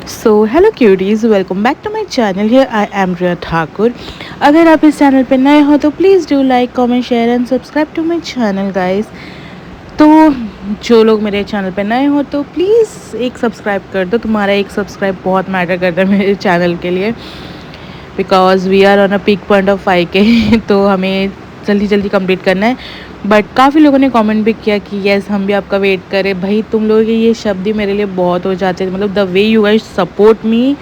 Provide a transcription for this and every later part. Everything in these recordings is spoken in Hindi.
So hello cuties, welcome back to my channel. Here I am Riya Thakur. अगर आप इस चैनल पे नए हो तो please do like, comment, share and subscribe to my channel guys. तो जो लोग मेरे चैनल पे नए हो तो प्लीज़ एक सब्सक्राइब कर दो। तुम्हारा एक सब्सक्राइब बहुत मैटर करता है मेरे चैनल के लिए, because we are on a peak point of 5K तो हमें जल्दी जल्दी कंप्लीट करना है। बट काफ़ी लोगों ने कमेंट भी किया कि येस हम भी आपका वेट करें। भाई तुम लोगों के ये शब्द ही मेरे लिए बहुत हो जाते हैं। मतलब the way you guys support me,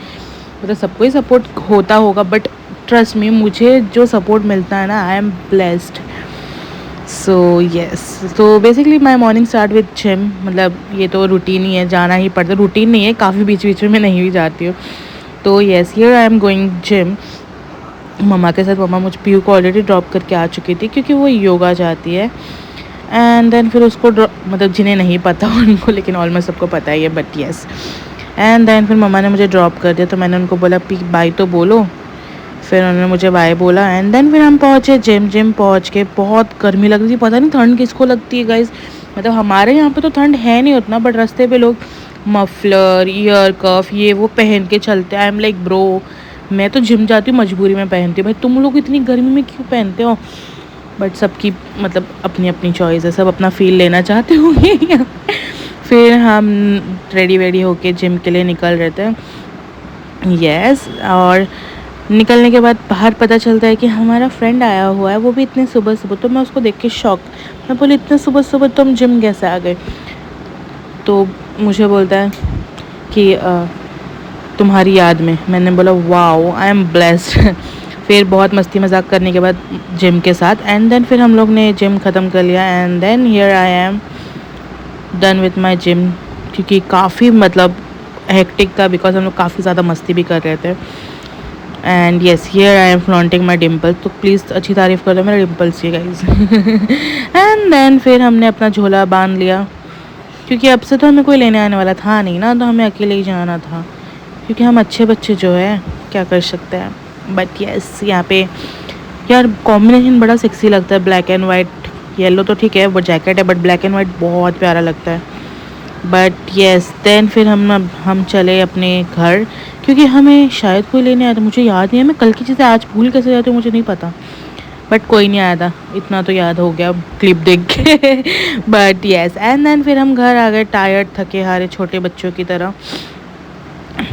मतलब सबको ही सपोर्ट होता होगा, बट ट्रस्ट मी, मुझे जो सपोर्ट मिलता है ना, I am blessed. So yes, तो basically my morning start with gym. मतलब ये तो रूटीन ही है, जाना ही पड़ता है। रूटीन नहीं है, काफ़ी बीच बीच में मैं नहीं भी जाती हूँ। तो yes, here I am going gym mama के साथ। मम्मा मुझे पीयू को ऑलरेडी ड्रॉप करके आ चुकी थी क्योंकि वो योगा जाती है। एंड देन फिर उसको मतलब जिन्हें नहीं पता उनको, लेकिन ऑलमोस्ट सबको पता ही है, बट येस। एंड देन फिर मम्मा ने मुझे ड्रॉप कर दिया तो मैंने उनको बोला पी बाय तो बोलो। फिर उन्होंने मुझे बाय बोला एंड देन फिर हम पहुँचे जिम। जिम पहुँच के बहुत गर्मी लग रही थी। पता नहीं ठंड किसको लगती है गाइज। मतलब हमारे यहाँ पे तो ठंड है नहीं उतना, बट रास्ते पे लोग मफलर, ईयर कफ, ये वो पहन के चलते हैं। आई एम लाइक ब्रो, मैं तो जिम जाती हूँ मजबूरी में पहनती हूँ, भाई तुम लोग इतनी गर्मी में क्यों पहनते हो। बट सबकी मतलब अपनी अपनी चॉइस है, सब अपना फील लेना चाहते होंगे। फिर हम रेडी वेडी होके जिम के लिए निकल रहे थे। यस, और निकलने के बाद बाहर पता चलता है कि हमारा फ्रेंड आया हुआ है, वो भी इतने सुबह सुबह। तो मैं उसको देख के शॉक, मैं बोली इतने सुबह सुबह तुम जिम कैसे आ गए। तो मुझे बोलता है कि तुम्हारी याद में। मैंने बोला वाओ, आई एम ब्लेस्ड। फिर बहुत मस्ती मजाक करने के बाद जिम के साथ एंड देन फिर हम लोग ने जिम ख़त्म कर लिया and then here I am done with my gym. क्योंकि काफ़ी मतलब हेक्टिक था, बिकॉज हम लोग काफ़ी ज़्यादा मस्ती भी कर रहे थे। And yes, here I am flaunting my dimples. तो प्लीज़ अच्छी तारीफ़ कर दो मेरे डिम्पल्स की गाइज। एंड देन फिर हमने अपना झोला बांध लिया, क्योंकि अब से तो हमें कोई लेने आने वाला था नहीं ना, तो हमें अकेले ही जाना था। क्योंकि हम अच्छे बच्चे जो है क्या कर सकते हैं। बट यस, यहाँ पे यार कॉम्बिनेशन बड़ा सेक्सी लगता है, ब्लैक एंड वाइट। येलो तो ठीक है वो जैकेट है, बट ब्लैक एंड वाइट बहुत प्यारा लगता है। बट यस, देन फिर हम चले अपने घर, क्योंकि हमें शायद कोई लेने आया था। मुझे याद नहीं है, मैं कल की चीज़ें आज भूल कैसे जाती हूँ मुझे नहीं पता। बट कोई नहीं आया था, इतना तो याद हो गया क्लिप देख के। बट यस, एंड देन फिर हम घर आ गए टायर्ड, थके हारे, छोटे बच्चों की तरह।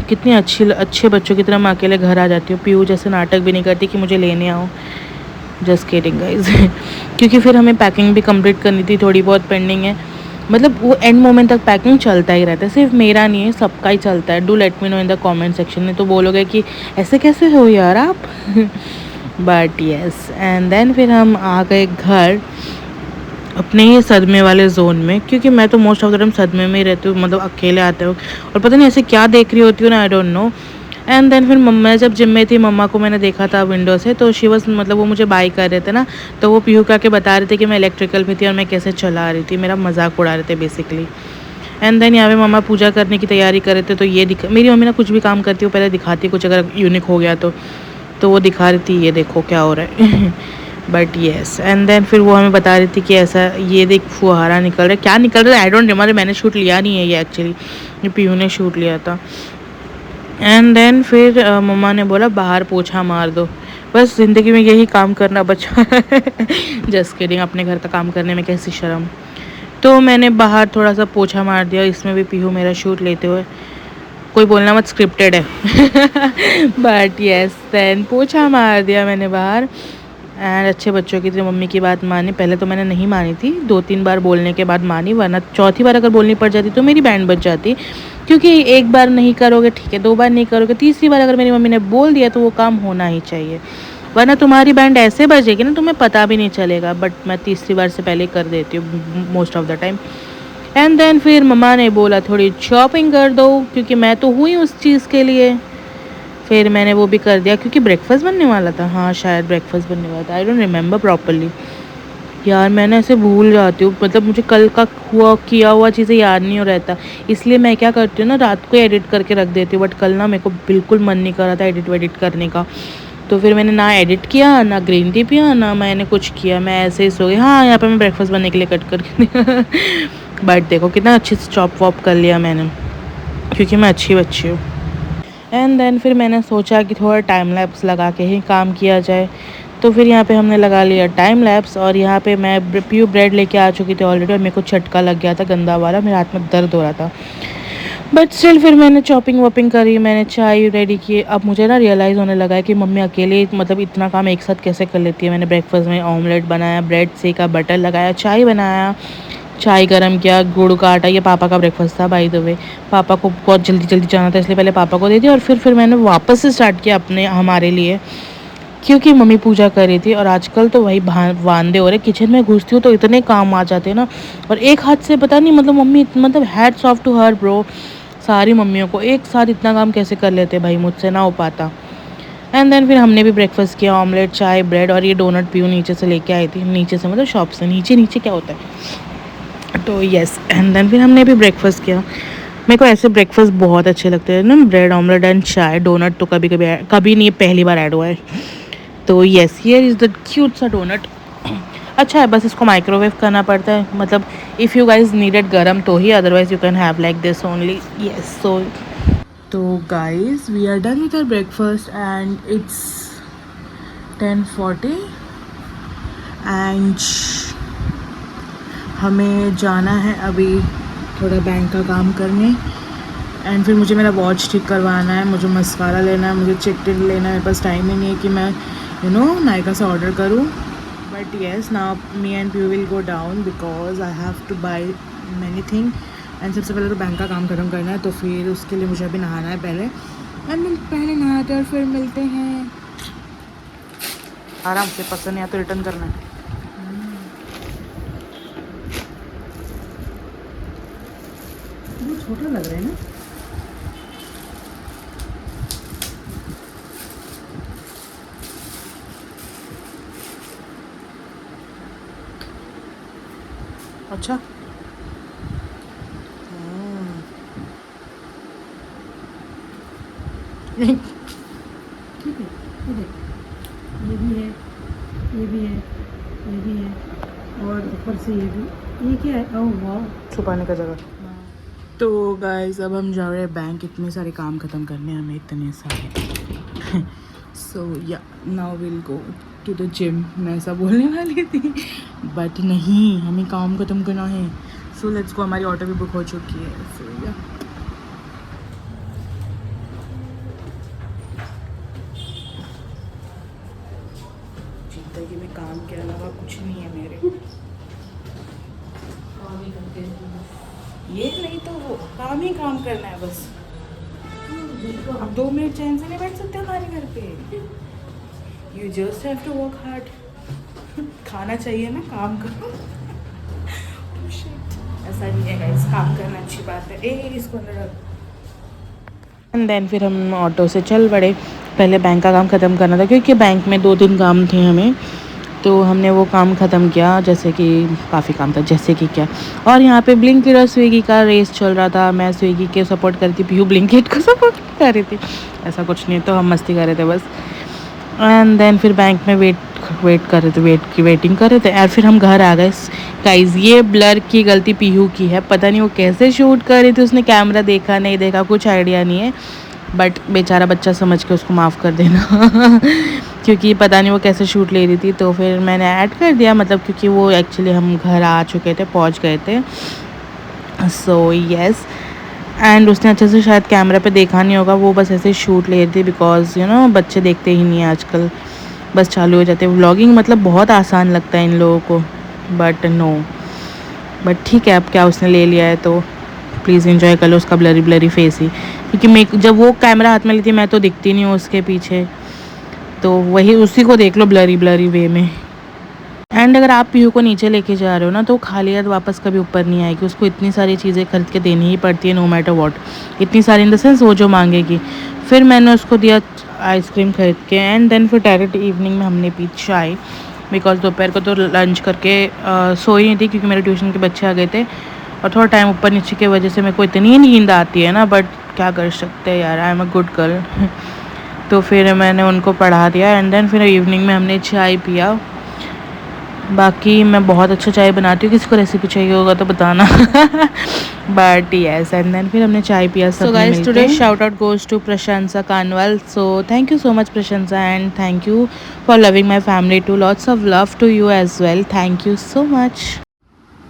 कितनी अच्छे बच्चों की तरह मैं अकेले घर आ जाती हूँ। पीयू जैसे नाटक भी नहीं करती कि मुझे लेने आओ। Just kidding guys. क्योंकि फिर हमें पैकिंग भी कंप्लीट करनी थी, थोड़ी बहुत पेंडिंग है। मतलब वो एंड मोमेंट तक पैकिंग चलता ही रहता है, सिर्फ मेरा नहीं है, सबका ही चलता है। Do let me know in the comment section में, तो बोलोगे कि ऐसे कैसे हो यार आप। बट येस, एंड देन फिर हम आ गए घर अपने ही सदमे वाले जोन में, क्योंकि मैं तो मोस्ट ऑफ द टाइम सदमे में ही रहती हूँ, मतलब अकेले आते हो और पता नहीं ऐसे क्या देख रही होती हूँ ना, I don't know. And then फिर मम्मा जब जिम में थी, मम्मा को मैंने देखा था विंडो से, तो शी वॉज मतलब वो मुझे बाई कर रहे थे ना, तो वो पीहू का के बता रहे थे कि मैं इलेक्ट्रिकल में थी और मैं कैसे चला रही थी, मेरा मजाक उड़ा रहे थे बेसिकली। एंड देन यहाँ पे मम्मा पूजा करने की तैयारी कर रहे थे, तो ये मेरी मम्मी ना कुछ भी काम करती है वो पहले दिखाती है, कुछ अगर यूनिक हो गया तो वो दिखा रही थी, ये देखो क्या हो रहा है। बट येस, एंड देन फिर वो हमें बता रही थी कि ऐसा ये देख फुहारा निकल रहा है, क्या निकल रहा है आई डोंट रिमेंबर, मैंने शूट लिया नहीं है ये एक्चुअली, ये पीयू ने शूट लिया था। एंड देन फिर मम्मा ने बोला बाहर पोछा मार दो, बस ज़िंदगी में यही काम करना बचा। जस्ट किडिंग, अपने घर का काम करने में कैसी शर्म। तो मैंने बाहर थोड़ा सा पोछा मार दिया, इसमें भी पीहू मेरा शूट लेते हुए। कोई बोलना मत, स्क्रिप्टेड है। बट येस, देन पोछा मार दिया मैंने बाहर। एंड अच्छे बच्चों की तरह मम्मी की बात मानी। पहले तो मैंने नहीं मानी थी, 2-3 बार बोलने के बाद मानी, वरना चौथी बार अगर बोलनी पड़ जाती तो मेरी बैंड बज जाती। क्योंकि एक बार नहीं करोगे ठीक है, 2 बार नहीं करोगे, तीसरी बार अगर मेरी मम्मी ने बोल दिया तो वो काम होना ही चाहिए, वरना तुम्हारी बैंड ऐसे बजेगी ना तुम्हें पता भी नहीं चलेगा। बट मैं तीसरी बार से पहले कर देती हूँ most of the time. And then फिर मम्मा ने बोला थोड़ी शॉपिंग कर दो, क्योंकि मैं तो हुई उस चीज़ के लिए। फिर मैंने वो भी कर दिया, क्योंकि ब्रेकफास्ट बनने वाला था। हाँ शायद ब्रेकफास्ट बनने वाला था, आई डोंट रिमेंबर प्रॉपरली। यार मैंने ऐसे भूल जाती हूँ, मतलब मुझे कल का किया हुआ चीज़ें याद नहीं हो रहता, इसलिए मैं क्या करती हूँ ना, रात को एडिट करके रख देती हूँ। बट कल ना मेरे को बिल्कुल मन नहीं कर रहा था एडिट वेडिट करने का, तो फिर मैंने ना एडिट किया, ना ग्रीन टी पिया, ना मैंने कुछ किया, मैं ऐसे ही सो गई। हाँ यहाँ पे मैं ब्रेकफास्ट बनने के लिए कट करके दिया। बट देखो कितना अच्छे से चॉप वॉप कर लिया मैंने, क्योंकि मैं अच्छी बच्ची हूँ। एंड देन फिर मैंने सोचा कि थोड़ा टाइम लैप्स लगा के ही काम किया जाए, तो फिर यहाँ पे हमने लगा लिया टाइम लैप्स। और यहाँ पे मैं प्योर ब्रेड लेके आ चुकी थी ऑलरेडी, और मेरे को झटका लग गया था गंदा वाला, मेरे हाथ में दर्द हो रहा था। बट स्टिल फिर मैंने चॉपिंग वॉपिंग करी, मैंने चाय रेडी की। अब मुझे ना रियलाइज़ होने लगा है कि मम्मी अकेले मतलब इतना काम एक साथ कैसे कर लेती है। मैंने ब्रेकफास्ट में ऑमलेट बनाया, ब्रेड सेका, बटर लगाया, चाय बनाया, चाय गरम किया, गुड़ का आटा। ये पापा का ब्रेकफास्ट था बाय द वे। पापा को बहुत जल्दी जल्दी जाना था, इसलिए पहले पापा को दे दिया और फिर मैंने वापस से स्टार्ट किया अपने हमारे लिए, क्योंकि मम्मी पूजा कर रही थी। और आजकल तो वही वांदे हो रहे, किचन में घुसती हूँ तो इतने काम आ जाते हैं ना, और एक हाथ से पता नहीं, मतलब मम्मी मतलब hats off to her bro. सारी मम्मियों को एक साथ इतना काम कैसे कर लेते भाई, मुझसे ना हो पाता। एंड देन फिर हमने भी ब्रेकफास्ट किया, ऑमलेट, चाय, ब्रेड, और ये डोनट पीयू नीचे से लेके आई थी, नीचे से मतलब शॉप से। नीचे नीचे क्या होता है, तो यस। एंड देन फिर हमने भी ब्रेकफास्ट किया। मेरे को ऐसे ब्रेकफास्ट बहुत अच्छे लगते हैं ना, ब्रेड ऑमलेट एंड चाय। डोनट तो कभी कभी कभी नहीं, पहली बार ऐड हुआ है। तो yes, here is the cute सा डोनट। अच्छा है, बस इसको माइक्रोवेव करना पड़ता है, मतलब इफ़ यू गाइज नीडेड गरम तो ही, otherwise you can have like this only. Yes, तो guys we are done with our breakfast and it's 10:40 and हमें जाना है अभी थोड़ा बैंक का काम करने। एंड फिर मुझे मेरा वॉच ठीक करवाना है, मुझे मस्कारा लेना है, मुझे चिकटिन लेना है। मेरे पास टाइम ही नहीं है कि मैं नायका से ऑर्डर करूँ। But yes, now me and P will go down because I have two by many thing. And सबसे पहले तो बैंक का काम ख़त्म करना है, तो फिर उसके लिए मुझे अभी नहाना है पहले। एंड पहले नहाते और फिर मिलते हैं। आराम से, पसंद नहीं आया तो रिटर्न करना है। वो छोटा लग रहा है ना। अच्छा, ठीक है, ये देख, ये भी है, ये भी है, ये भी है, और ऊपर से ये क्या है? ओह वाह, छुपाने का जगह। तो गाइस अब हम जा रहे हैं बैंक, इतने सारे काम ख़त्म करने हैं हमें, इतने सारे। So yeah now will go to the gym. मैं ऐसा बोलने वाली थी बट नहीं, हमें काम ख़त्म करना है। So let's go. हमारी ऑटो भी बुक हो चुकी है। सो या जिंदगी में काम के अलावा कुछ नहीं है मेरे। ये नहीं तो वो, काम ही काम करना है बस। अब 2 मिनट चैन से नहीं बैठ सकते हमारे घर पे। You just have to work hard. खाना चाहिए ना, काम करो। Oh shit. ऐसा नहीं है गाइस, काम करना अच्छी बात है। इसको अंदर। एंड देन फिर हम ऑटो से चल पड़े। पहले बैंक का काम ख़त्म करना था, क्योंकि बैंक में 2-3 काम थे हमें, तो हमने वो काम ख़त्म किया। जैसे कि काफ़ी काम था, जैसे कि क्या, और यहाँ पे ब्लिंकिट और स्विगी का रेस चल रहा था। मैं स्विगी के सपोर्ट कर रही थी, पीयू ब्लिंकिट को सपोर्ट कर रही थी। ऐसा कुछ नहीं, तो हम मस्ती कर रहे थे बस। एंड देन फिर बैंक में वेट कर रहे थे, वेटिंग कर रहे थे। और फिर हम घर आ गए। गाइस, ये ब्लर की गलती पीहू की है, पता नहीं वो कैसे शूट कर रही थी, उसने कैमरा देखा नहीं देखा कुछ आइडिया नहीं है। बट बेचारा बच्चा समझ के उसको माफ़ कर देना। क्योंकि पता नहीं वो कैसे शूट ले रही थी। तो फिर मैंने ऐड कर दिया, मतलब क्योंकि वो एक्चुअली हम घर आ चुके थे, पहुंच गए थे। सो यस, एंड उसने अच्छे से शायद कैमरा पे देखा नहीं होगा, वो बस ऐसे शूट ले रही थी। बिकॉज बच्चे देखते ही नहीं है आजकल, बस चालू हो जाते हैं व्लॉगिंग। मतलब बहुत आसान लगता है इन लोगों को, बट नो। बट ठीक है, अब क्या, उसने ले लिया है तो प्लीज़ एंजॉय कर लो उसका ब्लरी ब्लरी फेस ही। क्योंकि मैं जब वो कैमरा हाथ में लेती मैं तो दिखती नहीं हूँ उसके पीछे, तो वही उसी को देख लो ब्लरी ब्लरी वे में। एंड अगर आप पीहू को नीचे लेके जा रहे हो ना, तो खाली हाथ वापस कभी ऊपर नहीं आएगी। उसको इतनी सारी चीज़ें खरीद के देनी ही पड़ती है, नो मैटर वॉट। इतनी सारी इन द सेंस वो जो मांगेगी। फिर मैंने उसको दिया आइसक्रीम खरीद के। एंड देन फिर डायरेक्ट इवनिंग में हमने पी चाय, बिकॉज दोपहर को तो लंच करके सोई नहीं थी, क्योंकि मेरे ट्यूशन के बच्चे आ गए थे और थोड़ा टाइम ऊपर नीचे की वजह से मेरे को इतनी नींद आती है ना। बट क्या कर सकते हैं यार, I am a good girl. तो फिर मैंने उनको पढ़ा दिया। एंड देन फिर इवनिंग में हमने चाय पिया। बाकी मैं बहुत अच्छा चाय बनाती हूँ, किसी को रेसिपी चाहिए होगा तो बताना। बट यस, एंड देन फिर हमने चाय पिया सब मिलके। So guys today shout out goes to Prashansa Kanwal. So thank you so much Prashansa, and thank you for loving my family too. Lots of love to you as well, thank you so much.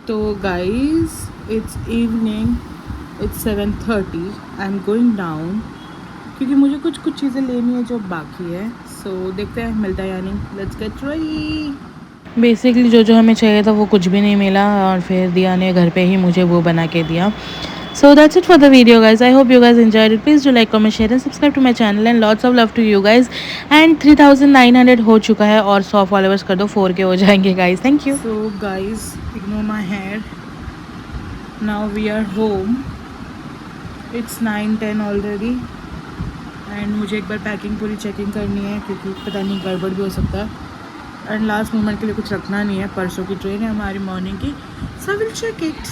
तो guys it's evening, it's 7:30, I am going down क्योंकि मुझे कुछ कुछ चीज़ें लेनी है जो बाकी है। सो देखते हैं मिलता है या नहीं। Let's get ready. बेसिकली जो हमें चाहिए था वो कुछ भी नहीं मिला, और फिर दिया ने घर पे ही मुझे वो बना के दिया। So that's it for the video guys. I hope you guys enjoyed it. Please do like comment share and subscribe to my channel, and lots of love to you guys. And 3900 हो चुका है, और 100 फॉलोअर्स कर दो, 4K हो जाएंगे guys. Thank you. So guys ignore my hair, now we are home. It's 9:10 already, and मुझे एक बार पैकिंग पूरी चेकिंग करनी है क्योंकि पता नहीं गड़बड़ भी हो सकता है, एंड लास्ट मोमेंट के लिए कुछ रखना नहीं है। परसों की ट्रेन है हमारी मॉर्निंग की, सो विल चेक इट।